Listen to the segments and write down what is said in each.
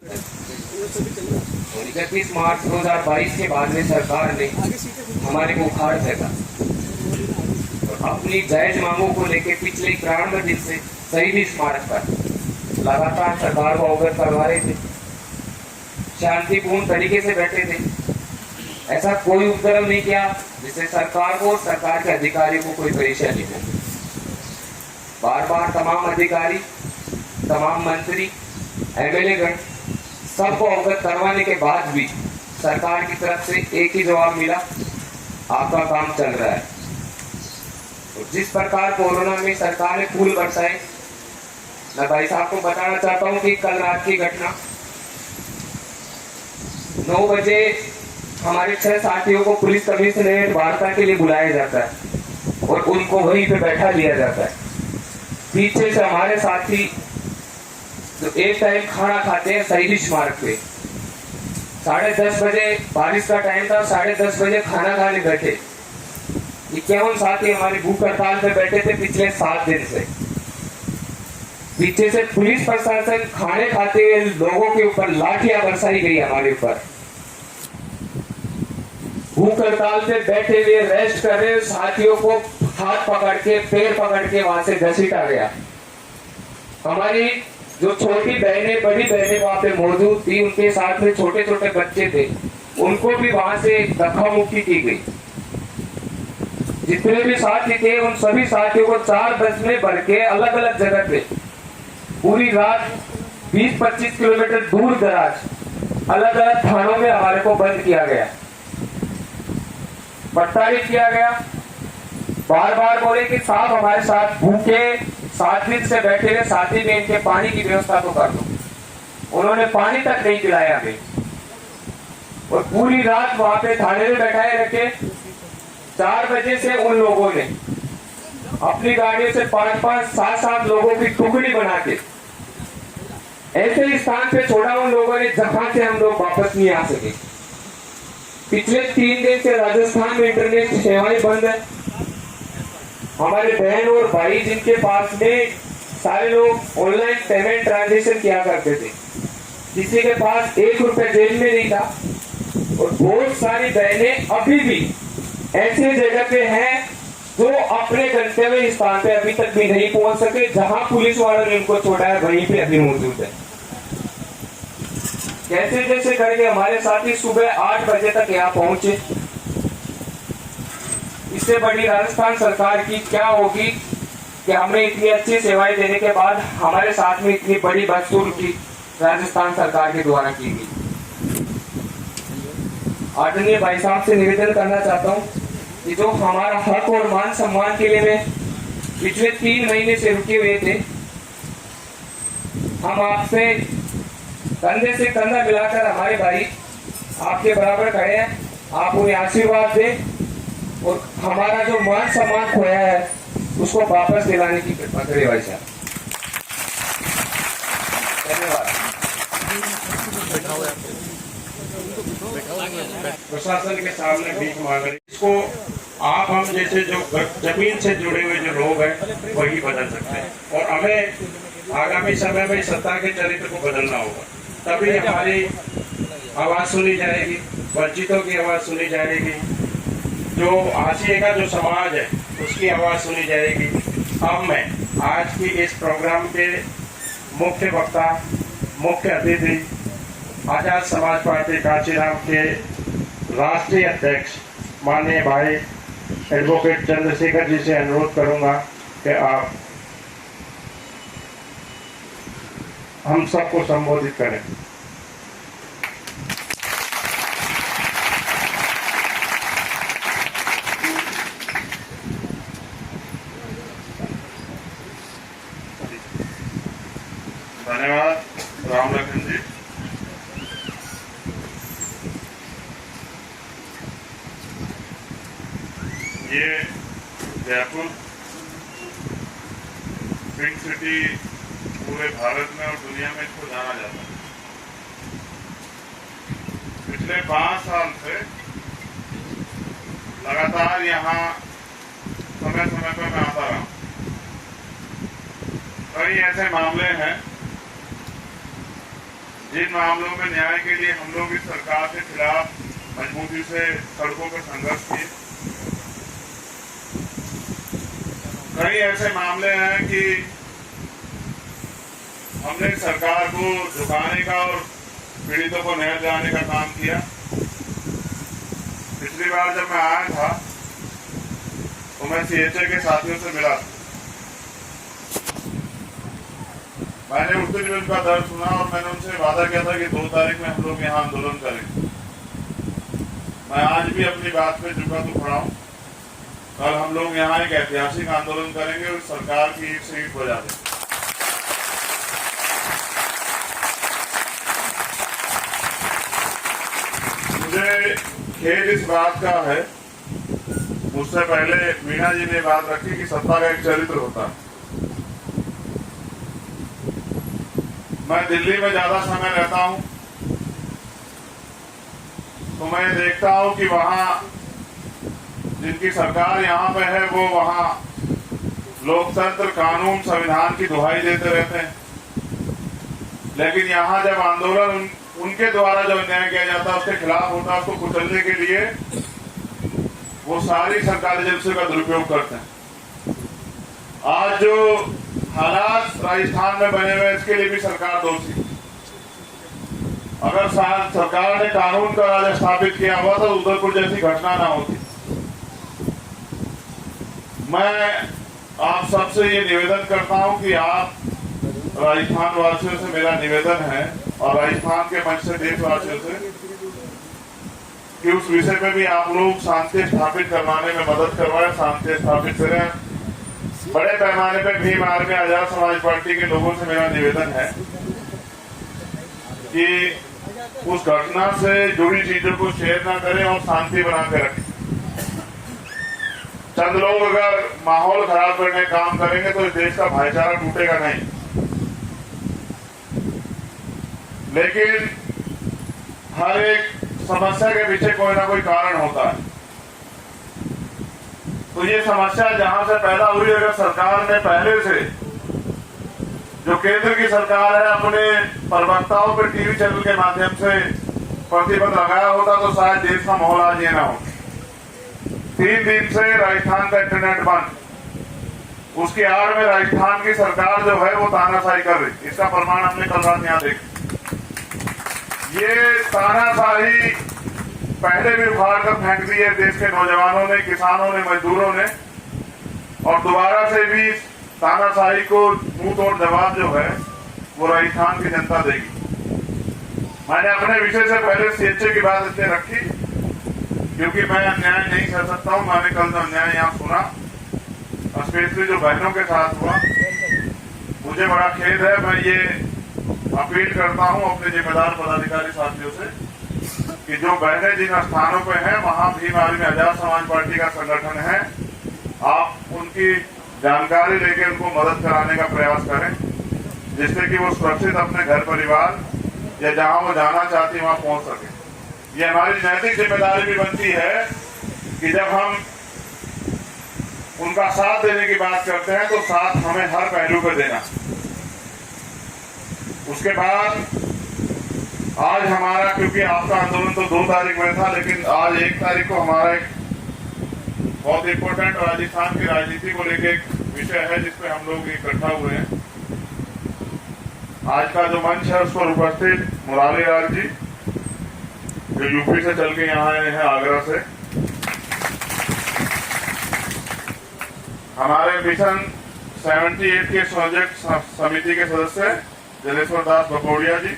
और 31 मार्च 2022 के बाद में सरकार ने हमारे को उखाड़ फेंका और अपनी जायज मांगों को लेकर पिछले 91 दिन से शहीद स्मारक पर लगातार सरकार को अवगत करवा रहे थे, शांतिपूर्ण तरीके से बैठे थे। ऐसा कोई उपद्रव नहीं किया जिससे सरकार को, सरकार के अधिकारियों को कोई परेशानी हो। बार बार तमाम अधिकारी, तमाम मंत्री, एमएलए गण सबको अवगत करवाने के बाद भी सरकार की तरफ से एक ही जवाब मिला, आपका काम चल रहा है। और जिस प्रकार कोरोना में सरकार ने फूल बरसाए, मैं भाई साहब को बताना चाहता हूं कि कल रात की घटना 9 बजे हमारे 6 साथियों को पुलिस कमिश्नरेट वार्ता के लिए बुलाया जाता है और उनको वहीं पे बैठा लिया जाता है। पीछे से हमारे साथी तो एक टाइम खाना खाते हैं शहीद स्मारक पे, 10:30 बजे बारिश का टाइम था, 10:30 बजे खाना खाने बैठे। 51 साथी हमारे भूख हड़ताल पे बैठे थे पिछले 7 दिन से। पीछे से पुलिस प्रशासन खाने खाते हुए लोगों के ऊपर लाठियां बरसाई गई हमारे ऊपर। भूख हड़ताल पे बैठे हुए रेस्ट कर रहे साथियों को हाथ पकड़ के, पैर पकड़ के वहां से घसीटा गया। हमारी जो छोटी बहनें, बड़ी बहनें वहां पे मौजूद थी, उनके साथ में छोटे छोटे बच्चे थे, उनको भी वहां से धक्का मुक्की की गई। जितने भी साथी थे उन सभी साथियों को 4 बस में भर के अलग अलग जगह पे पूरी रात 20-25 किलोमीटर दूर दराज अलग अलग थानों में हमारे को बंद किया गया, प्रताड़ित किया गया। बार बार बोले कि साहब हमारे साथ भूखे 7 दिन से बैठे हुए साथी में इनके पानी की व्यवस्था तो कर दो। उन्होंने पानी तक नहीं पिलाया हमें और पूरी रात वहां पे थाने में बैठाए रखे। 4 बजे से उन लोगों ने अपनी गाड़ियों से 5-5, 7-7 लोगों की टुकड़ी बना के ऐसे स्थान पे छोड़ा उन लोगों ने जहां से हम लोग वापस नहीं आ सके। पिछले 3 दिन से राजस्थान में इंटरनेट सेवाएं बंद है। हमारे बहन और भाई जिनके पास में सारे लोग ऑनलाइन पेमेंट ट्रांजेक्शन किया करते थे, किसी के पास 1 रुपए जेब में नहीं था। और बहुत सारी बहनें अभी भी ऐसे जगह पे हैं जो अपने गंतव्य स्थान पे अभी तक भी नहीं पहुंच सके, जहां पुलिस वालों ने उनको छोड़ा है वहीं पे अभी मौजूद है। कैसे जैसे करके हमारे साथी सुबह 8 बजे तक यहाँ पहुंचे। इससे बड़ी राजस्थान सरकार की क्या होगी कि हमने इतनी अच्छी सेवाएं देने के बाद हमारे साथ में इतनी बड़ी बदसलूकी राजस्थान सरकार के द्वारा की गई। आदरणीय भाई साहब से निवेदन करना चाहता हूं कि जो हमारा हक और मान सम्मान के लिए में पिछले 3 महीने से रुके हुए थे, हम आपसे कंधे से कंधा मिलाकर हमारे भाई आपके बराबर खड़े हैं। आप उन्हें आशीर्वाद दें और हमारा जो मान सम्मान खोया है उसको वापस दिलाने की कृपा करें भाई साहब। धन्यवाद। प्रशासन के सामने भीख मांग रहे, इसको आप हम जैसे जो जमीन से जुड़े हुए जो लोग हैं वही बदल सकते हैं। और हमें आगामी समय में सत्ता के चरित्र को बदलना होगा, तभी हमारी आवाज सुनी जाएगी, वंचितों की आवाज सुनी जाएगी, जो हाशिए का जो समाज है उसकी आवाज सुनी जाएगी। अब मैं आज की इस प्रोग्राम के मुख्य वक्ता, मुख्य अतिथि, आजाद समाज पार्टी कांचीराम के राष्ट्रीय अध्यक्ष माननीय भाई एडवोकेट चंद्रशेखर जी से अनुरोध करूंगा कि आप हम सबको संबोधित करें। धन्यवाद राम लखन जी। ये जयपुर पिंक सिटी पूरे भारत में और दुनिया में इसको जाना जाता है। पिछले 5 साल से लगातार यहाँ समय समय पर मैं आता रहा। कई ऐसे मामले हैं जिन मामलों में न्याय के लिए हम लोग इस सरकार के खिलाफ मजबूती से सड़कों पर संघर्ष किए, कई ऐसे मामले हैं कि हमने सरकार को झुकाने का और पीड़ितों को न्याय दिलाने का काम किया। पिछली बार जब मैं आया था तो मैं सीएचए के साथियों से मिला। मैंने उस दिन भी उनका दर्द सुना और मैंने उनसे वादा किया था कि 2 तारीख में हम लोग यहाँ आंदोलन करेंगे। मैं आज भी अपनी बात पे झुका तो खड़ा हूँ। कल हम लोग यहाँ एक ऐतिहासिक आंदोलन करेंगे और सरकार की ईंट से ईंट बजा देंगे। मुझे खेद इस बात का है, मुझसे पहले मीना जी ने बात रखी कि सत्ता का एक चरित्र होता है। मैं दिल्ली में ज्यादा समय रहता हूं तो मैं देखता हूं कि वहां जिनकी सरकार यहाँ पे है वो वहां लोकतंत्र, कानून, संविधान की दुहाई देते रहते हैं, लेकिन यहाँ जब आंदोलन उनके द्वारा जो अन्याय किया जाता है उसके खिलाफ होता है, उसको कुचलने के लिए वो सारी सरकारी एजेंसियों का दुरुपयोग करते हैं। आज जो हालात राजस्थान में बने हुए इसके लिए भी सरकार दोषी। अगर सरकार ने कानून का राज स्थापित किया हुआ तो उदयपुर जैसी घटना ना होती। मैं आप सबसे ये निवेदन करता हूं कि आप राजस्थान वासियों से मेरा निवेदन है और राजस्थान के मंच से देशवासियों से कि उस विषय पे भी आप लोग शांति स्थापित करवाने में मदद करवाएं, शांति स्थापित करें। बड़े पैमाने पे भीम आर्मी आजाद समाज पार्टी के लोगों से मेरा निवेदन है कि उस घटना से जुड़ी चीजों को शेयर ना करें और शांति बना के रखें। चंद लोग अगर माहौल खराब करने का काम करेंगे तो इस देश का भाईचारा टूटेगा नहीं। लेकिन हर एक समस्या के पीछे कोई ना कोई कारण होता है। तो ये समस्या जहां से पैदा हुई, अगर सरकार ने पहले से जो केंद्र की सरकार है अपने प्रवक्ताओं पर टीवी चैनल के माध्यम से प्रतिबंध लगाया होता तो शायद देश का माहौल आज ये ना हो। 3 दिन से राजस्थान का इंटरनेट बंद, उसकी आड़ में राजस्थान की सरकार जो है वो तानाशाही कर रही। इसका प्रमाण हमने कल रात यहाँ देखा। ये तानाशाही पहले भी उखाड़ कर फेंक दी है देश के नौजवानों ने, किसानों ने, मजदूरों ने, और दोबारा से भी तानाशाही को मुंह तोड़ जवाब जो है वो राजस्थान की जनता देगी। मैंने अपने विषय से पहले सीएचए की बात इसलिए रखी क्योंकि मैं अन्याय नहीं कर सकता हूँ। मैंने कल जो अन्याय यहाँ सुना, स्पेशली जो बहनों के साथ हुआ, मुझे बड़ा खेद है। मैं ये अपील करता हूँ अपने जिम्मेदार पदाधिकारी साथियों से कि जो बहनें जिन स्थानों पे हैं वहां भीम आर्मी आजाद समाज पार्टी का संगठन है, आप उनकी जानकारी लेकर उनको मदद कराने का प्रयास करें जिससे कि वो सुरक्षित अपने घर परिवार या जहां वो जाना चाहती है वहां पहुंच सके। ये हमारी नैतिक जिम्मेदारी भी बनती है कि जब हम उनका साथ देने की बात करते हैं तो साथ हमें हर पहलू पर देना। उसके बाद आज हमारा, क्योंकि आपका आंदोलन तो 2 तारीख में था, लेकिन आज 1 तारीख को हमारा एक बहुत इंपॉर्टेंट राजस्थान की राजनीति को लेकर एक विषय है जिसपे हम लोग इकट्ठा हुए हैं। आज का जो मंच है उस पर उपस्थित मुरारी लाल जी जो यूपी से चल के यहाँ आए हैं, आगरा से, हमारे मिशन 78 के प्रोजेक्ट समिति के सदस्य जलेश्वर दास बकोड़िया जी,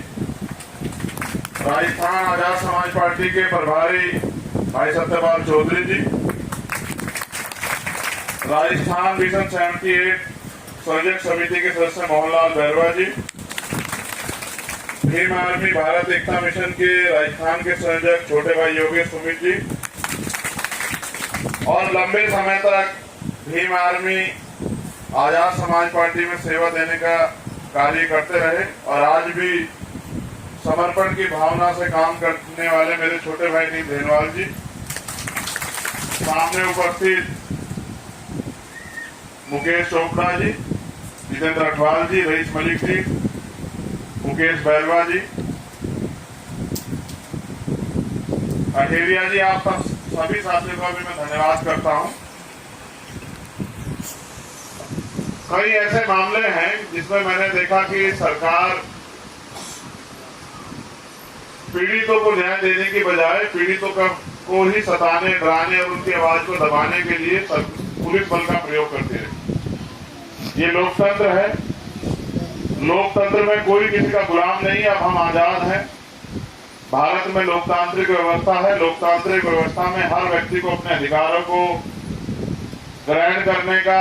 राजस्थान आजाद समाज पार्टी के प्रभारी भाई सत्यपाल चौधरी जी, राजस्थान मिशन 78 प्रोजेक्ट समिति के सदस्य मोहनलाल बैरवा जी, भीम आर्मी भारत एकता मिशन के राजस्थान के संयोजक छोटे भाई योगेश सुमित जी, और लंबे समय तक भीम आर्मी आजाद समाज पार्टी में सेवा देने का कार्य करते रहे और आज भी समर्पण की भावना से काम करने वाले मेरे छोटे भाई नीम धेनवाल जी, सामने उपस्थित मुकेश चोपड़ा जी, जितेंद्र अठवाल जी, रईस मलिक जी, मुकेश बैरवा जी, अहेरिया जी, आप सभी साथियों का भी मैं धन्यवाद करता हूं। कई ऐसे मामले हैं जिसमें मैंने देखा कि सरकार पीड़ितों को न्याय देने की बजाय पीड़ितों को ही सताने, डराने और उनकी आवाज को दबाने के लिए पुलिस बल का प्रयोग करती है। ये लोकतंत्र है। लोकतंत्र में कोई किसी का गुलाम नहीं। अब हम आजाद हैं। भारत में लोकतांत्रिक व्यवस्था है। लोकतांत्रिक व्यवस्था में हर व्यक्ति को अपने अधिकारों को ग्रहण करने का,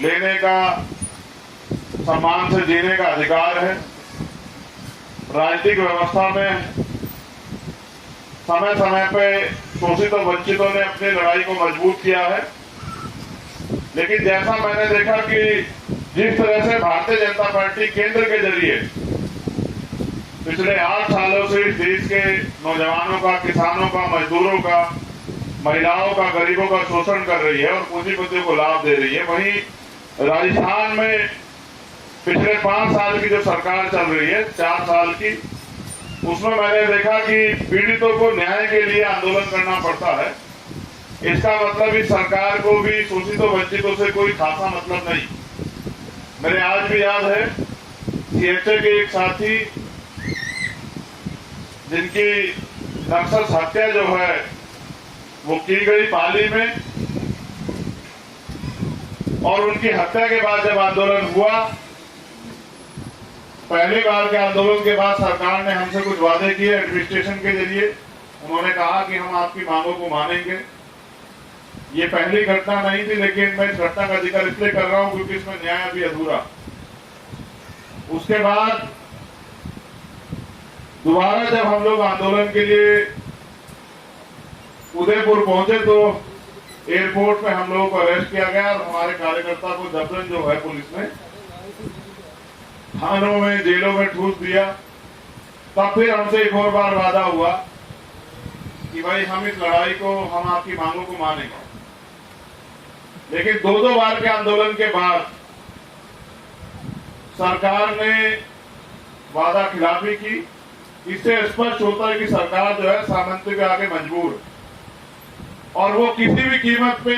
लेने का, सम्मान से जीने का अधिकार है। राजनीतिक व्यवस्था में समय समय पे शोषित और वंचितों ने अपनी लड़ाई को मजबूत किया है, लेकिन जैसा मैंने देखा कि जिस तरह से भारतीय जनता पार्टी केंद्र के जरिए पिछले 8 सालों से इस देश के नौजवानों का, किसानों का, मजदूरों का, महिलाओं का, गरीबों का शोषण कर रही है और पूंजीपतियों को लाभ दे रही है, वहीं राजस्थान में पिछले 5 साल की जो सरकार चल रही है, 4 साल की, उसमें मैंने देखा कि पीड़ितों को न्याय के लिए आंदोलन करना पड़ता है। इसका मतलब इस सरकार को भी शोषितों वंचितों से कोई खासा मतलब नहीं। मेरे आज भी याद है सीएचए के एक साथी जिनकी नक्सल हत्या जो है वो की गई पाली में, और उनकी हत्या के बाद जब आंदोलन हुआ, पहली बार के आंदोलन के बाद सरकार ने हमसे कुछ वादे किए एडमिनिस्ट्रेशन के जरिए। उन्होंने कहा कि हम आपकी मांगों को मानेंगे। ये पहली घटना नहीं थी, लेकिन मैं इस घटना का जिक्र इसलिए कर रहा हूं क्योंकि इसमें न्याय अभी अधूरा। उसके बाद दोबारा जब हम लोग आंदोलन के लिए उदयपुर पहुंचे तो एयरपोर्ट पे हम लोगों को अरेस्ट किया गया और हमारे कार्यकर्ता को जबरन जो है पुलिस ने थानों में, जेलों में ठूस दिया। तब फिर हमसे एक और बार वादा हुआ कि भाई हम इस लड़ाई को, हम आपकी मांगों को मानेंगे। लेकिन 2 बार के आंदोलन के बाद सरकार ने वादा खिलाफी की। इससे स्पष्ट होता है कि सरकार जो है सामंती के आगे मजबूर है और वो किसी भी कीमत पे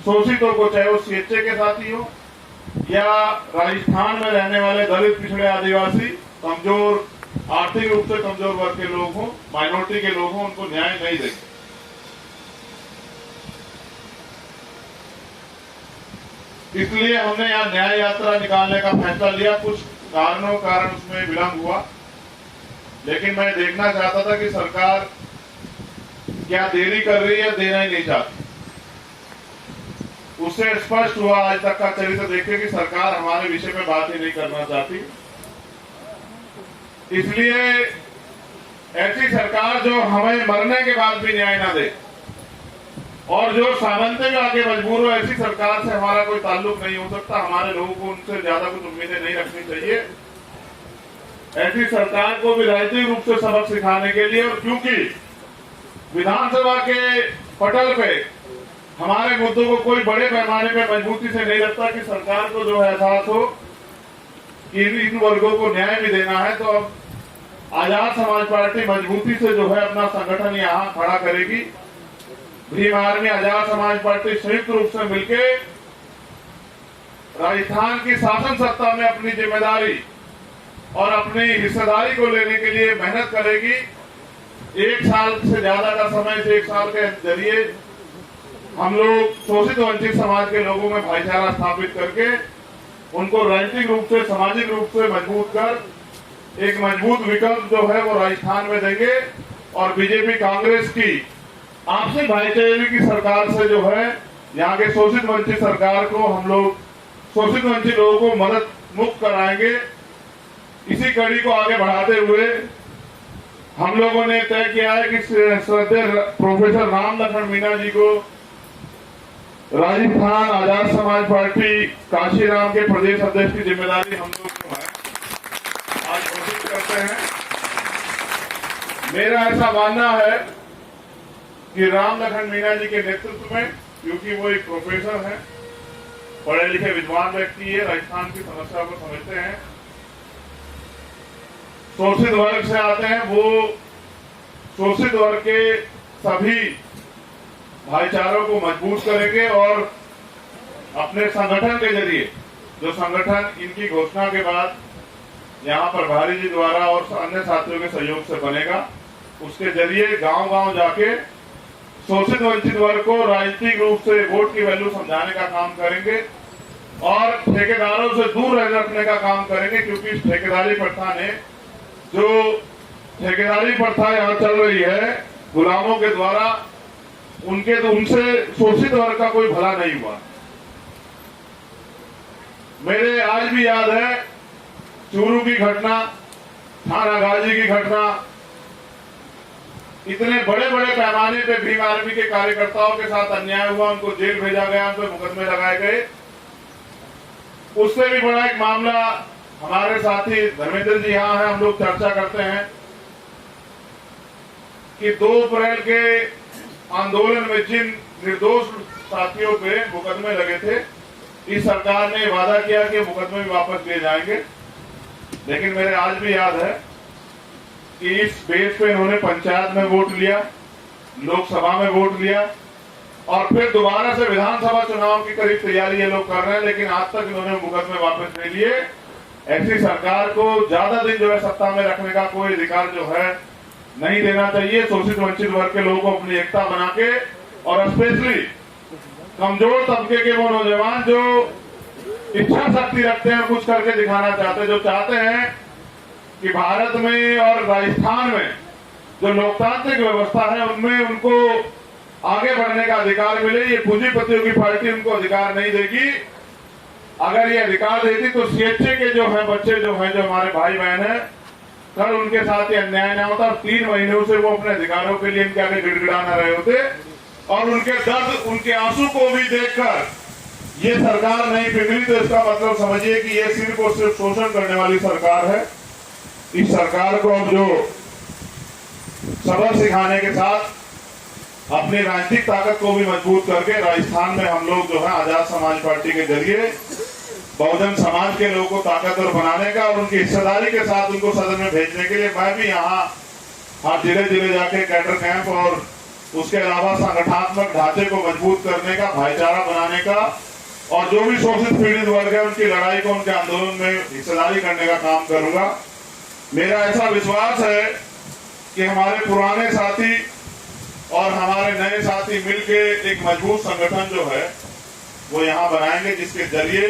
शोषितों को, चाहे वो सीएचए के साथी हो या राजस्थान में रहने वाले दलित, पिछड़े, आदिवासी, कमजोर, आर्थिक रूप से कमजोर वर्ग के लोग हों, माइनॉरिटी के लोग हों, उनको न्याय नहीं देंगे। इसलिए हमने यहाँ न्याय यात्रा निकालने का फैसला लिया। कुछ कारण उसमें विलंब हुआ, लेकिन मैं देखना चाहता था कि सरकार क्या देरी कर रही है, देना ही नहीं चाहती। उससे स्पष्ट हुआ आज तक का चरित्र देखे कि सरकार हमारे विषय में बात ही नहीं करना चाहती। इसलिए ऐसी सरकार जो हमें मरने के बाद भी न्याय ना दे और जो सामंती में आगे मजबूर हो, ऐसी सरकार से हमारा कोई ताल्लुक नहीं हो सकता। हमारे लोगों को उनसे ज्यादा कुछ उम्मीदें नहीं रखनी चाहिए। ऐसी सरकार को भी राजनीतिक रूप से सबक सिखाने के लिए, और क्योंकि विधानसभा के पटल पे हमारे मुद्दों को कोई बड़े पैमाने पे मजबूती से नहीं रखता कि सरकार को जो है एहसास हो कि इन वर्गों को न्याय भी देना है, तो अब आजाद समाज पार्टी मजबूती से जो है अपना संगठन यहाँ खड़ा करेगी। भीम आर्मी, आजाद समाज पार्टी संयुक्त रूप से मिलके राजस्थान की शासन सत्ता में अपनी जिम्मेदारी और अपनी हिस्सेदारी को लेने के लिए मेहनत करेगी। 1 साल से ज्यादा का समय से 1 साल के जरिए हम लोग शोषित वंचित समाज के लोगों में भाईचारा स्थापित करके उनको राजनीतिक रूप से, सामाजिक रूप से मजबूत कर एक मजबूत विकल्प जो है वो राजस्थान में देंगे। और बीजेपी कांग्रेस की आपसी भाईचारे की सरकार से जो है यहाँ के शोषित वंचित सरकार को हम लोग, शोषित वंचित लोगों को मदद मुक्त कराएंगे। इसी कड़ी को आगे बढ़ाते हुए हम लोगों ने तय किया है कि श्रद्धेय प्रोफेसर राम लखन मीणा जी को राजस्थान आजाद समाज पार्टी काशीराम के प्रदेश अध्यक्ष की जिम्मेदारी हम लोग जो है आज घोषित करते हैं। मेरा ऐसा मानना है कि राम लखन मीणा जी के नेतृत्व में, क्योंकि वो एक प्रोफेसर है, पढ़े लिखे विद्वान व्यक्ति है, राजस्थान की समस्या को समझते हैं, शोषित वर्ग से आते हैं, वो शोषित वर्ग के सभी भाईचारों को मजबूत करेंगे और अपने संगठन के जरिए, जो संगठन इनकी घोषणा के बाद यहाँ प्रभारी जी द्वारा और अन्य साथियों के सहयोग से बनेगा, उसके जरिए गांव-गांव जाके शोषित वंचित वर्ग को राजनीतिक रूप से वोट की वैल्यू समझाने का काम करेंगे और ठेकेदारों से दूर रखने का काम करेंगे। क्योंकि इस ठेकेदारी प्रथा ने, जो ठेकेदारी प्रथा यहाँ चल रही है गुलामों के द्वारा, उनसे शोषित वर्ग का कोई भला नहीं हुआ। मेरे आज भी याद है चूरू की घटना, थाना गाजी की घटना, इतने बड़े बड़े पैमाने पे भीम आर्मी के कार्यकर्ताओं के साथ अन्याय हुआ, उनको जेल भेजा गया, उन पर मुकदमे लगाए गए। उससे भी बड़ा एक मामला, हमारे साथी धर्मेंद्र जी यहाँ है, हम लोग चर्चा करते हैं कि 2 अप्रैल के आंदोलन में जिन निर्दोष साथियों पे मुकदमे लगे थे, इस सरकार ने वादा किया कि मुकदमे भी वापस लिए जाएंगे। लेकिन मेरे आज भी याद है कि इस बेस पे इन्होंने पंचायत में वोट लिया, लोकसभा में वोट लिया और फिर दोबारा से विधानसभा चुनाव की करीब तैयारी ये लोग कर रहे हैं, लेकिन आज तक इन्होंने मुकदमे वापस नहीं लिए। ऐसी सरकार को ज्यादा दिन जो है सत्ता में रखने का कोई अधिकार जो है नहीं देना चाहिए। शोषित वंचित वर्ग के लोगों को अपनी एकता बना के, और स्पेशली कमजोर तबके के वो नौजवान जो इच्छा शक्ति रखते हैं, कुछ करके दिखाना चाहते हैं, जो चाहते हैं कि भारत में और राजस्थान में जो लोकतांत्रिक व्यवस्था है उनमें उनको आगे बढ़ने का अधिकार मिले, ये पूंजीपतियों की पार्टी उनको अधिकार नहीं देगी। अगर ये अधिकार देती तो सीएचए के जो है बच्चे जो हैं, जो हमारे भाई बहन हैं, कल उनके साथ ये अन्याय ना होता। 3 महीनों से वो अपने अधिकारों के लिए इनके आगे गिड़गिड़ा न रहे होते और उनके दर्द, उनके आंसू को भी देखकर ये सरकार नहीं पिघली, तो इसका मतलब समझिए कि ये सिर्फ और सिर्फ शोषण करने वाली सरकार है। इस सरकार को अब जो सबक सिखाने के साथ अपनी राजनीतिक ताकत को भी मजबूत करके राजस्थान में हम लोग जो है आजाद समाज पार्टी के जरिए बहुजन समाज के लोगों को ताकतवर बनाने का और उनकी हिस्सेदारी के साथ उनको सदन में भेजने के लिए मैं भी यहाँ हर जिले जिले जाके कैडर कैंप और उसके अलावा संगठनात्मक ढांचे को मजबूत करने का, भाईचारा बनाने का और जो भी शोषित पीड़ित वर्ग है उनकी लड़ाई को, उनके आंदोलन में हिस्सेदारी करने का काम करूंगा। मेरा ऐसा विश्वास है कि हमारे पुराने साथी और हमारे नए साथी मिलके एक मजबूत संगठन जो है वो यहाँ बनाएंगे, जिसके जरिए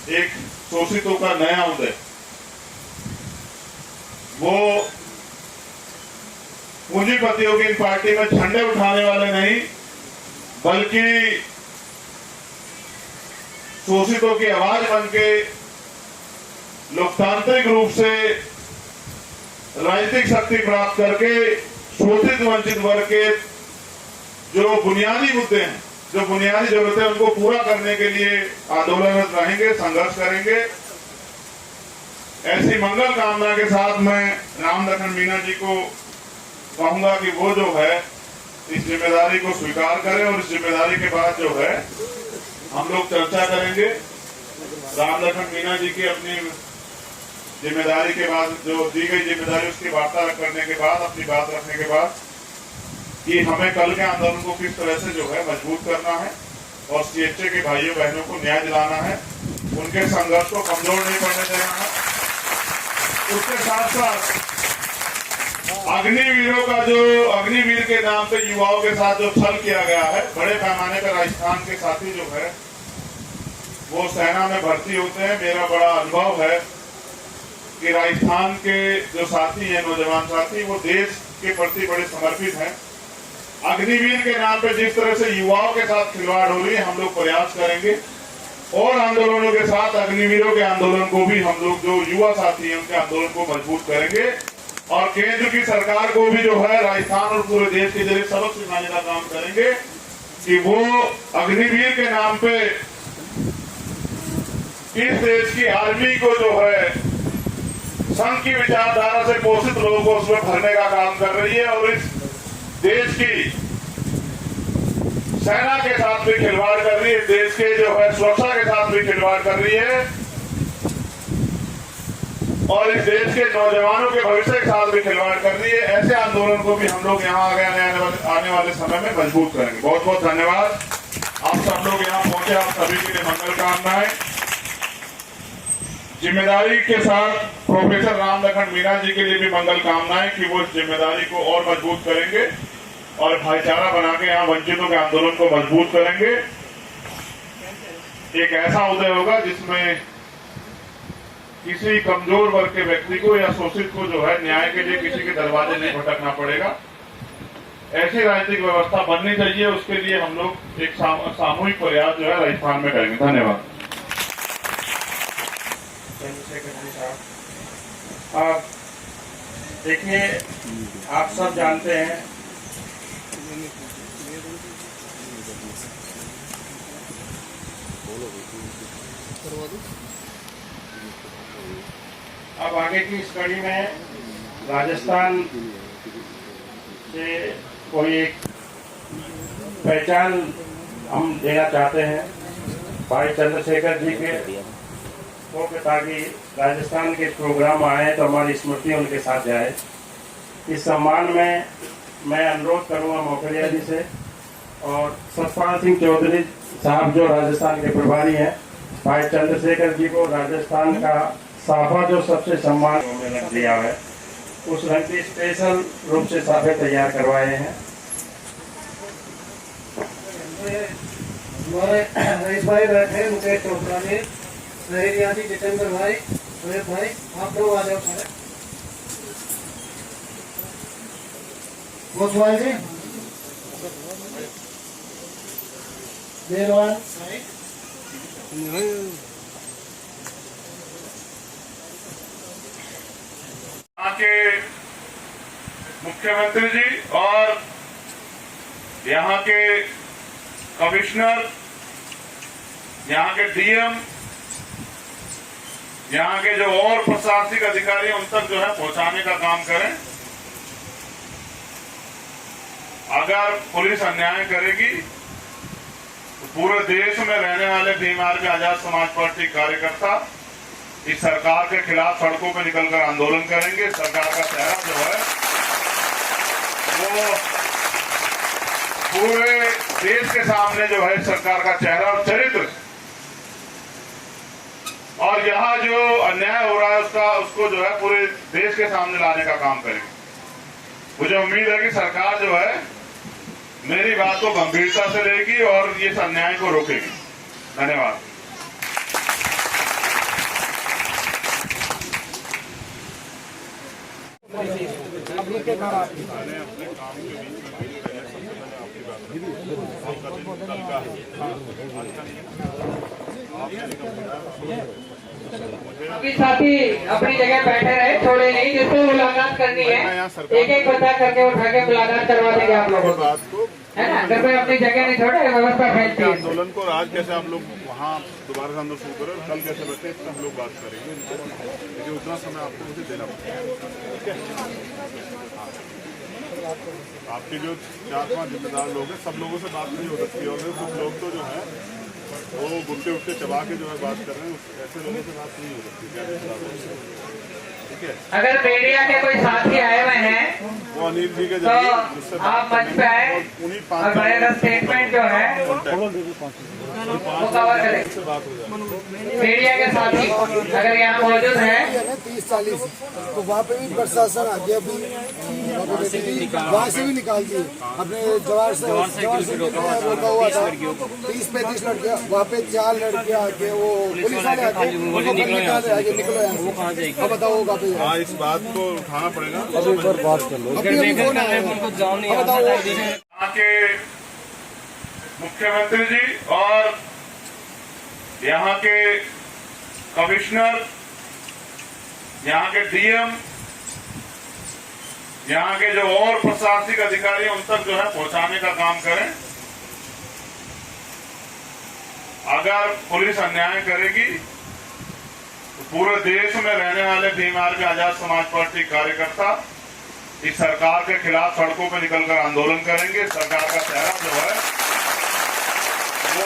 एक शोषितों का नया उदय, वो पूंजीपतियों की पार्टी में झंडे उठाने वाले नहीं, बल्कि शोषितों की आवाज बनके लोकतांत्रिक रूप से राजनीतिक शक्ति प्राप्त करके शोषित वंचित वर्ग के जो बुनियादी मुद्दे हैं, जो बुनियादी जरूरतें हैं, उनको पूरा करने के लिए आंदोलनरत रहेंगे, संघर्ष करेंगे। ऐसी मंगल कामना के साथ मैं राम लखन मीणा जी को कहूंगा कि वो जो है इस जिम्मेदारी को स्वीकार करें और इस जिम्मेदारी के बाद जो है हम लोग चर्चा करेंगे। राम लखन मीणा जी की अपनी जिम्मेदारी के बाद, जो दी गई जिम्मेदारी, उसकी वार्ता करने के बाद, अपनी बात रखने के बाद कि हमें कल के आंदोलन को किस तरह से जो है मजबूत करना है और सीएचए के भाइयों बहनों को न्याय दिलाना है, उनके संघर्ष को कमजोर नहीं पड़ने देना है। उसके साथ साथ अग्निवीरों का, जो अग्निवीर के नाम पे युवाओं के साथ जो छल किया गया है, बड़े पैमाने पर राजस्थान के साथी जो है वो सेना में भर्ती होते हैं। मेरा बड़ा अनुभव है कि राजस्थान के जो साथी हैं, नौजवान साथी, वो देश के प्रति बड़े समर्पित हैं। अग्निवीर के नाम पे जिस तरह से युवाओं के साथ खिलवाड़ हो रही है, हम लोग प्रयास करेंगे और आंदोलनों के साथ अग्निवीरों के आंदोलन को भी हम लोग, जो युवा साथी हैं, उनके आंदोलन को मजबूत करेंगे और केंद्र की सरकार को भी जो है राजस्थान और पूरे देश के जरिए सबक सिखाने का काम करेंगे कि वो अग्निवीर के नाम पे इस देश की आर्मी को जो है संघ की विचारधारा से पोषित लोगों को उसमें भरने का काम कर रही है और इस देश की सेना के साथ भी खिलवाड़ कर रही है, देश के जो है सुरक्षा के साथ भी खिलवाड़ कर रही है। और इस देश के नौजवानों के भविष्य के साथ भी खिलवाड़ कर रही है। ऐसे आंदोलन को भी हम लोग यहाँ आने वाले समय में मजबूत करेंगे। बहुत बहुत धन्यवाद। आप सब लोग यहाँ पहुंचे, आप सभी के लिए मंगल कामनाएं। जिम्मेदारी के साथ प्रोफेसर राम लखन मीणा जी के लिए भी मंगल कामनाएं कि वो इस जिम्मेदारी को और मजबूत करेंगे और भाईचारा बना के यहाँ वंचितों के आंदोलन को मजबूत करेंगे। एक ऐसा उदय होगा जिसमें किसी कमजोर वर्ग के व्यक्ति को या शोषित को जो है न्याय के लिए किसी के दरवाजे नहीं भटकना पड़ेगा। ऐसी राजनीतिक व्यवस्था बननी चाहिए। उसके लिए हम लोग एक सामूहिक प्रयास जो है राजस्थान में करेंगे। धन्यवाद। अब देखिए, आप सब जानते हैं अब आगे की इस कड़ी में राजस्थान से कोई एक पहचान हम देना चाहते हैं भाई चंद्रशेखर जी के को, ताकि राजस्थान के प्रोग्राम आए तो हमारी स्मृति उनके साथ जाए। इस सम्मान में मैं अनुरोध करूंगा मोखरिया जी से और सतपाल सिंह चौधरी साहब जो राजस्थान के प्रभारी हैं, भाई चंद्रशेखर जी को राजस्थान का साफा जो सबसे सम्मान में रख दिया है, उस रंग की स्पेशल रूप से साफे तैयार करवाए हैं। हमारे रईस भाई बैठे, मुकेश चोपड़ा जी, नहीर यादी, जितेंद्र भाई, सुरेश भाई, आप लोग आ जाओ सारे। गोस्वाल जी, देरवान, यहाँ के मुख्यमंत्री जी और यहाँ के कमिश्नर, यहाँ के डीएम, यहाँ के जो और प्रशासनिक अधिकारी उन तक जो है पहुंचाने का काम करें। अगर पुलिस अन्याय करेगी तो पूरे देश में रहने वाले भीम आर्मी आजाद समाज पार्टी कार्यकर्ता इस सरकार के खिलाफ सड़कों पर निकलकर आंदोलन करेंगे। सरकार का चेहरा जो है वो पूरे देश के सामने जो है सरकार का चेहरा और चरित्र और यहाँ जो अन्याय हो रहा है उसको जो है पूरे देश के सामने लाने का काम करेंगे। मुझे उम्मीद है कि सरकार जो है मेरी बात को गंभीरता से लेगी और इस अन्याय को रोकेगी। धन्यवाद। अभी साथी अपनी जगह बैठे रहे, छोड़े नहीं। जिससे मुलाकात करनी है एक एक बंदा करके उठा के मुलाकात करवा देंगे आप लोगों को, है ना। अगर कोई अपनी जगह नहीं छोड़े, व्यवस्था फैलती है। आंदोलन को आज कैसे आप लोग वहाँ दोबारा से आंदोलन शुरू करें, कल कैसे बैठे इतना हम लोग बात करेंगे, लेकिन उतना समय आपको मुझे देना पड़ेगा। आपके जो 4-5 जिम्मेदार लोग हैं, सब लोगों से बात नहीं हो सकती और कुछ लोग तो जो है वो गुट्टे उट्टे चबा के जो है बात कर रहे हैं, ऐसे लोगों से बात नहीं हो सकती। ठीक है, अगर मीडिया के कोई साथी आए हुए हैं वो अनिल जी के तो आप मंच पे आए और मेरा स्टेटमेंट जो है वो कवर करें। मीडिया के साथी अगर यहाँ मौजूद है 30-40 तो वहाँ पे भी प्रशासन आ गया, अभी वहाँ से भी निकाल दिए। अपने जवार से रोका हुआ था 30-35 लड़कियाँ, वहाँ पे 4 लड़कियाँ आके वो पुलिस वाले आके निकलो यहाँ, बताओ कहाँ पे। हाँ, इस बात को उठाना पड़ेगा। यहाँ के मुख्यमंत्री जी और यहाँ के कमिश्नर, यहाँ के डीएम, यहाँ के जो और प्रशासनिक अधिकारी उन तक जो है पहुंचाने का काम करें। अगर पुलिस अन्याय करेगी तो पूरे देश में रहने वाले भीम आर्मी आजाद समाज पार्टी कार्यकर्ता इस सरकार के खिलाफ सड़कों पर निकलकर आंदोलन करेंगे। सरकार का चेहरा जो है वो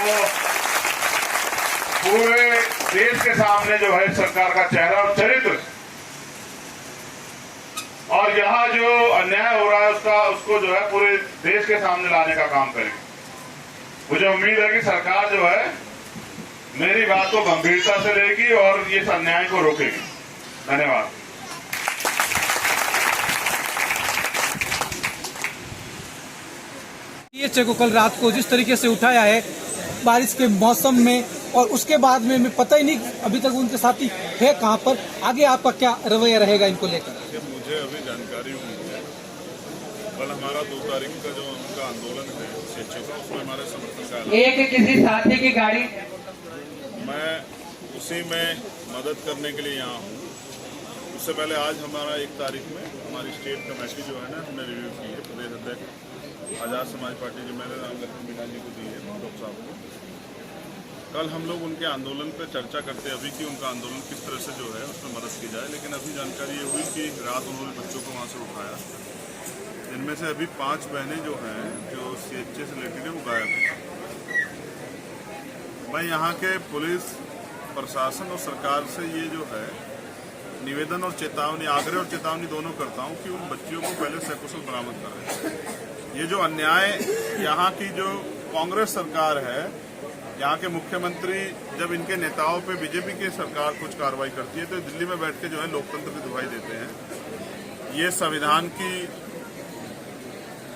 पूरे देश के सामने जो है सरकार का चेहरा और चरित्र और यहाँ जो अन्याय हो रहा है उसको जो है पूरे देश के सामने लाने का काम करेंगे। मुझे उम्मीद है कि सरकार जो है मेरी बात को गंभीरता से लेगी और इस अन्याय को रोकेगी। धन्यवाद। ये को कल रात को जिस तरीके से उठाया है बारिश के मौसम में, और उसके बाद में मैं पता ही नहीं अभी तक उनके साथी है कहाँ पर, आगे आपका क्या रवैया रहेगा इनको लेकर? मुझे अभी जानकारी हुई है कल हमारा 2 तारीख का जो उनका आंदोलन है उसमें हमारे समर्थन का एक किसी साथी की गाड़ी, मैं उसी में मदद करने के लिए यहाँ हूँ। उससे पहले आज हमारा 1 तारीख में हमारी स्टेट कमेटी जो है ना हमने रिव्यू की है, प्रदेश अध्यक्ष आज़ाद समाज पार्टी जो मैंने नाम मीना जी को दी है, डॉक्टर साहब को। कल हम लोग उनके आंदोलन पर चर्चा करते अभी कि उनका आंदोलन किस तरह से जो है उसमें मदद की जाए, लेकिन अभी जानकारी ये हुई कि रात उन्होंने बच्चों को वहाँ से उठाया, जिनमें से अभी 5 बहनें जो हैं जो CHA से रिलेटेड है वो गायब हैं। मैं यहाँ के पुलिस प्रशासन और सरकार से ये जो है निवेदन और चेतावनी, आग्रह और चेतावनी दोनों करता हूँ कि उन बच्चियों को पहले सकुशल बरामद करें। ये जो अन्याय यहाँ की जो कांग्रेस सरकार है, यहाँ के मुख्यमंत्री जब इनके नेताओं पे बीजेपी की सरकार कुछ कार्रवाई करती है तो दिल्ली में बैठ के जो है लोकतंत्र की दुहाई देते हैं। ये संविधान की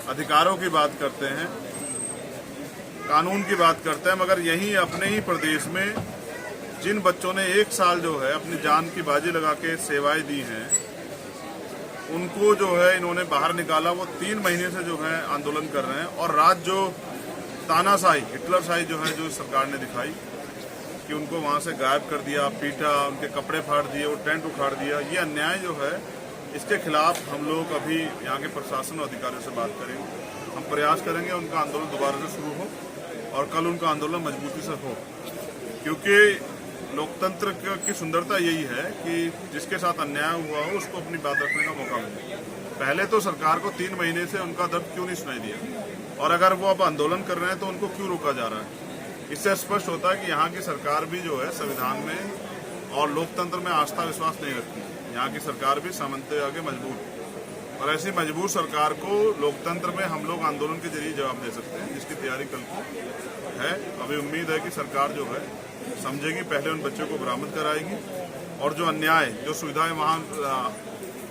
अधिकारों की बात करते हैं, कानून की बात करते हैं, मगर यहीं अपने ही प्रदेश में जिन बच्चों ने 1 साल जो है अपनी जान की बाजी लगा के सेवाएं दी हैं उनको जो है इन्होंने बाहर निकाला। वो 3 महीने से जो है आंदोलन कर रहे हैं, और रात जो तानाशाही, हिटलरशाही जो है जो सरकार ने दिखाई कि उनको वहां से गायब कर दिया, पीटा, उनके कपड़े फाड़ दिए, वो टेंट उखाड़ दिया, ये अन्याय जो है इसके खिलाफ हम लोग अभी यहाँ के प्रशासन और अधिकारियों से बात करेंगे। हम प्रयास करेंगे उनका आंदोलन दोबारा से शुरू हो और कल उनका आंदोलन मजबूती से हो, क्योंकि लोकतंत्र की सुंदरता यही है कि जिसके साथ अन्याय हुआ हो उसको अपनी बात रखने का मौका मिले। पहले तो सरकार को 3 महीने से उनका दर्द क्यों नहीं सुनाई दिया, और अगर वो अब आंदोलन कर रहे हैं तो उनको क्यों रोका जा रहा है। इससे स्पष्ट होता है कि यहाँ की सरकार भी जो है संविधान में और लोकतंत्र में आस्था विश्वास नहीं रखती। यहाँ की सरकार भी सामंत आगे मजबूर, और ऐसी मजबूर सरकार को लोकतंत्र में हम लोग आंदोलन के जरिए जवाब दे सकते हैं, जिसकी तैयारी कल की है। अभी उम्मीद है कि सरकार जो है समझेगी, पहले उन बच्चों को बरामद कराएगी, और जो अन्याय, जो सुविधाएं वहाँ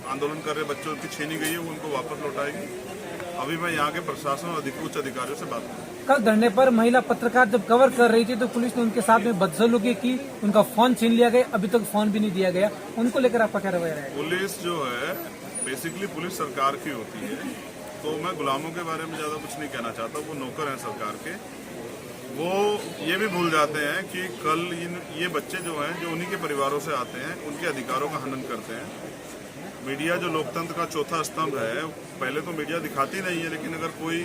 आंदोलन कर रहे बच्चों की छीनी गई है वो उनको वापस लौटाएगी। अभी मैं यहाँ के प्रशासन और उच्च अधिकारियों से बात करूँ। कल धरने पर महिला पत्रकार जब कवर कर रही थी तो पुलिस ने उनके साथ में बदसलूकी की, उनका फोन छीन लिया गया, अभी तक फोन भी नहीं दिया गया। उनको लेकर आपका क्या रवैया है? पुलिस जो है बेसिकली पुलिस सरकार की होती है, तो मैं गुलामों के बारे में ज्यादा कुछ नहीं कहना चाहता। वो नौकर हैं सरकार के। वो ये भी भूल जाते हैं कि कल ये बच्चे जो हैं जो उन्हीं के परिवारों से आते हैं, उनके अधिकारों का हनन करते हैं। मीडिया जो लोकतंत्र का चौथा स्तंभ है, पहले तो मीडिया दिखाती नहीं है, लेकिन अगर कोई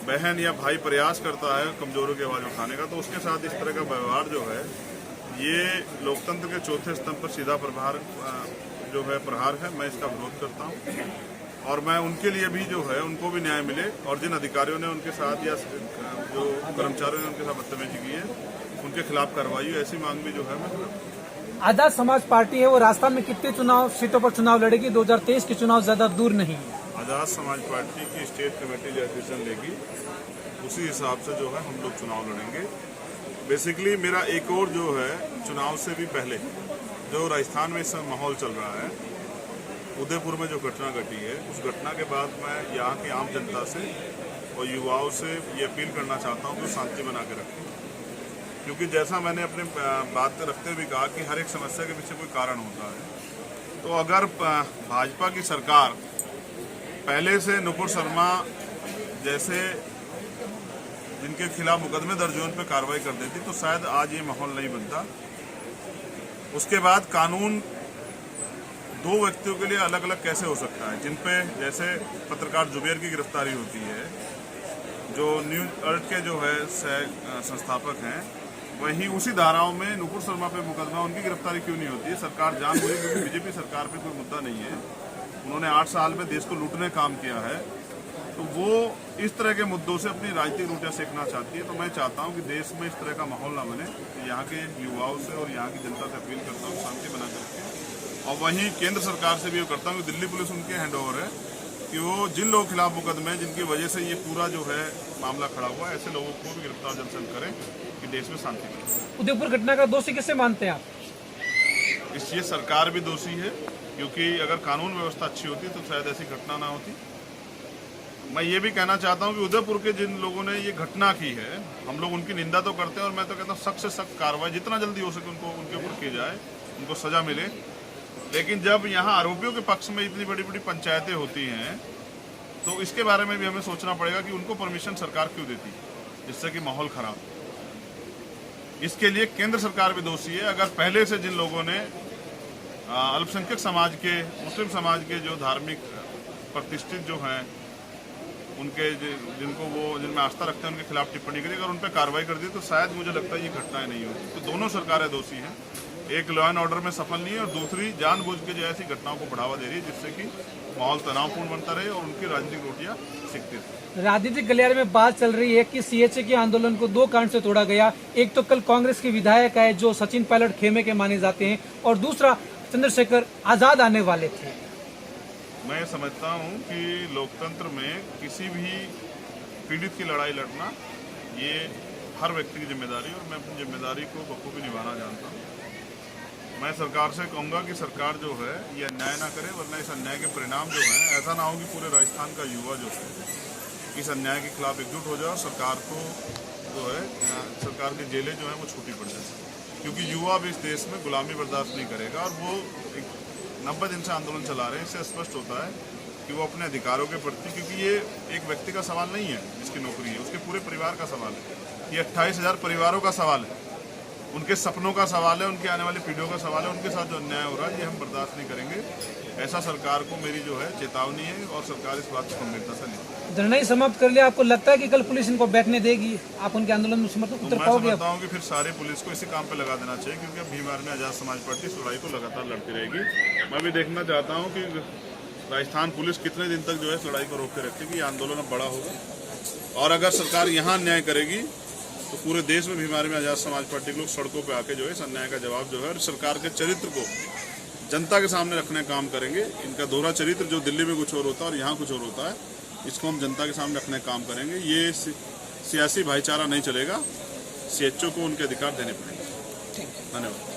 बहन या भाई प्रयास करता है कमजोरों की आवाज उठाने का तो उसके साथ इस तरह का व्यवहार जो है ये लोकतंत्र के चौथे स्तंभ पर सीधा प्रहार जो है प्रहार है। मैं इसका विरोध करता हूँ, और मैं उनके लिए भी जो है उनको भी न्याय मिले, और जिन अधिकारियों ने उनके साथ या जो कर्मचारियों ने उनके साथ बदतमीजी की है उनके खिलाफ कार्रवाई हो, ऐसी मांग भी जो है मैं। आजाद समाज पार्टी है वो राजस्थान में कितने सीटों पर चुनाव लड़ेगी? 2023 के चुनाव ज्यादा दूर नहीं है। आजाद समाज पार्टी की स्टेट कमेटी जो डिसीजन लेगी उसी हिसाब से जो है हम लोग चुनाव लड़ेंगे। बेसिकली मेरा एक और जो है चुनाव से भी पहले जो राजस्थान में इस माहौल चल रहा है, उदयपुर में जो घटना घटी है, उस घटना के बाद मैं यहाँ की आम जनता से और युवाओं से ये अपील करना चाहता हूँ कि शांति बना के रखें, क्योंकि जैसा मैंने अपने बात रखते हुए कहा कि हर एक समस्या के पीछे कोई कारण होता है। तो अगर भाजपा की सरकार पहले से नुपुर शर्मा जैसे जिनके खिलाफ मुकदमे दर्ज हुए उन पर कार्रवाई कर देती तो शायद आज ये माहौल नहीं बनता। उसके बाद कानून 2 व्यक्तियों के लिए अलग अलग कैसे हो सकता है, जिन पे जैसे पत्रकार जुबेर की गिरफ्तारी होती है, जो न्यूज अलर्ट के जो है संस्थापक हैं, वहीं उसी धाराओं में नुपुर शर्मा पे मुकदमा, उनकी गिरफ्तारी क्यों नहीं होती है? सरकार जान बुझे, क्योंकि बीजेपी सरकार पे कोई मुद्दा नहीं है, उन्होंने 8 साल में देश को लूटने काम किया है, तो वो इस तरह के मुद्दों से अपनी राजनीतिक रोटियां सेकना चाहती है। तो मैं चाहता हूं कि देश में इस तरह का माहौल ना बने। यहाँ के युवाओं से और यहाँ की जनता से अपील करता हूँ शांति बना कर रखें, और वहीं केंद्र सरकार से भी ये करता हूँ कि दिल्ली पुलिस उनके हैंड ओवर है कि वो जिन लोगों के खिलाफ मुकदमे हैं जिनकी वजह से ये पूरा जो है मामला खड़ा हुआ है, ऐसे लोगों को भी गिरफ्तार जल्द से जल्द करें कि देश में शांति बने। उदयपुर घटना का दोषी किसे मानते हैं आप? इसलिए सरकार भी दोषी है, क्योंकि अगर कानून व्यवस्था अच्छी होती तो शायद ऐसी घटना ना होती। मैं ये भी कहना चाहता हूँ कि उदयपुर के जिन लोगों ने ये घटना की है, हम लोग उनकी निंदा तो करते हैं और मैं तो कहता हूँ सख्त से सख्त कार्रवाई जितना जल्दी हो सके उनको उनके ऊपर की जाए, उनको सजा मिले। लेकिन जब यहाँ आरोपियों के पक्ष में इतनी बड़ी बड़ी पंचायतें होती हैं तो इसके बारे में भी हमें सोचना पड़ेगा कि उनको परमिशन सरकार क्यों देती है, जिससे कि माहौल खराब। इसके लिए केंद्र सरकार भी दोषी है। अगर पहले से जिन लोगों ने अल्पसंख्यक समाज के, मुस्लिम समाज के जो धार्मिक प्रतिष्ठित जो हैं उनके जिनमें आस्था रखते हैं उनके खिलाफ टिप्पणी करी, अगर उन पर कार्रवाई कर दी तो शायद मुझे लगता है ये घटनाएं नहीं होती। तो दोनों सरकारें दोषी हैं, एक लॉ एंड ऑर्डर में सफल नहीं है और दूसरी जानबूझ के जो ऐसी घटनाओं को बढ़ावा दे रही है जिससे कि माहौल तनावपूर्ण बनता रहे और उनकी राजनीतिक रोटियां सिकती रहे। राजनीतिक गलियारे में बात चल रही है कि सीएचए के आंदोलन को 2 कारण से तोड़ा गया। एक तो कल कांग्रेस के विधायक आए जो सचिन पायलट खेमे के माने जाते हैं, और दूसरा चंद्रशेखर आजाद आने वाले थे। मैं समझता हूं कि लोकतंत्र में किसी भी पीड़ित की लड़ाई लड़ना ये हर व्यक्ति की जिम्मेदारी है और मैं अपनी जिम्मेदारी को बखूबी निभाना जानता हूं। मैं सरकार से कहूंगा कि सरकार जो है ये अन्याय ना करे, वरना इस अन्याय के परिणाम जो हैं ऐसा ना हो कि पूरे राजस्थान का युवा जो है इस अन्याय के खिलाफ एकजुट हो जाए और सरकार को जो है सरकार की जेलें जो है वो छूटी पड़ जाए, क्योंकि युवा भी इस देश में गुलामी बर्दाश्त नहीं करेगा। और वो 90 दिन से आंदोलन चला रहे हैं, इससे स्पष्ट होता है कि वो अपने अधिकारों के प्रति, क्योंकि ये एक व्यक्ति का सवाल नहीं है जिसकी नौकरी है, उसके पूरे परिवार का सवाल है, ये 28,000 परिवारों का सवाल है, उनके सपनों का सवाल है, उनकी आने वाली पीढ़ियों का सवाल है। उनके साथ जो अन्याय हो रहा है ये हम बर्दाश्त नहीं करेंगे। ऐसा सरकार को मेरी जो है चेतावनी है और सरकार इस बात को गंभीरता से लेगी। धरना ही समाप्त कर लिया। आपको लगता है कि कल पुलिस इनको बैठने देगी? आप उनके आंदोलन में समर्थन तो उतर मैं पाओगे? समझता हूँ कि फिर सारे पुलिस को इसी काम पे लगा देना चाहिए, क्योंकि अब भीम आर्मी आजाद समाज पार्टी इस लड़ाई को लगातार लड़ती रहेगी। मैं भी देखना चाहता हूँ कि राजस्थान पुलिस कितने दिन तक जो है इस लड़ाई को रोक के रखेगी। ये आंदोलन अब बड़ा होगा और अगर सरकार यहाँ अन्याय करेगी तो पूरे देश में भीम आर्मी आजाद समाज पार्टी के लोग सड़कों पे आके जो है इस अन्याय का जवाब जो है और सरकार के चरित्र को जनता के सामने रखने का काम करेंगे। इनका दोहरा चरित्र जो दिल्ली में कुछ और होता है और यहाँ कुछ और होता है, इसको हम जनता के सामने रखने का काम करेंगे। ये सियासी भाईचारा नहीं चलेगा, सीएचओ को उनके अधिकार देने पड़ेंगे। धन्यवाद।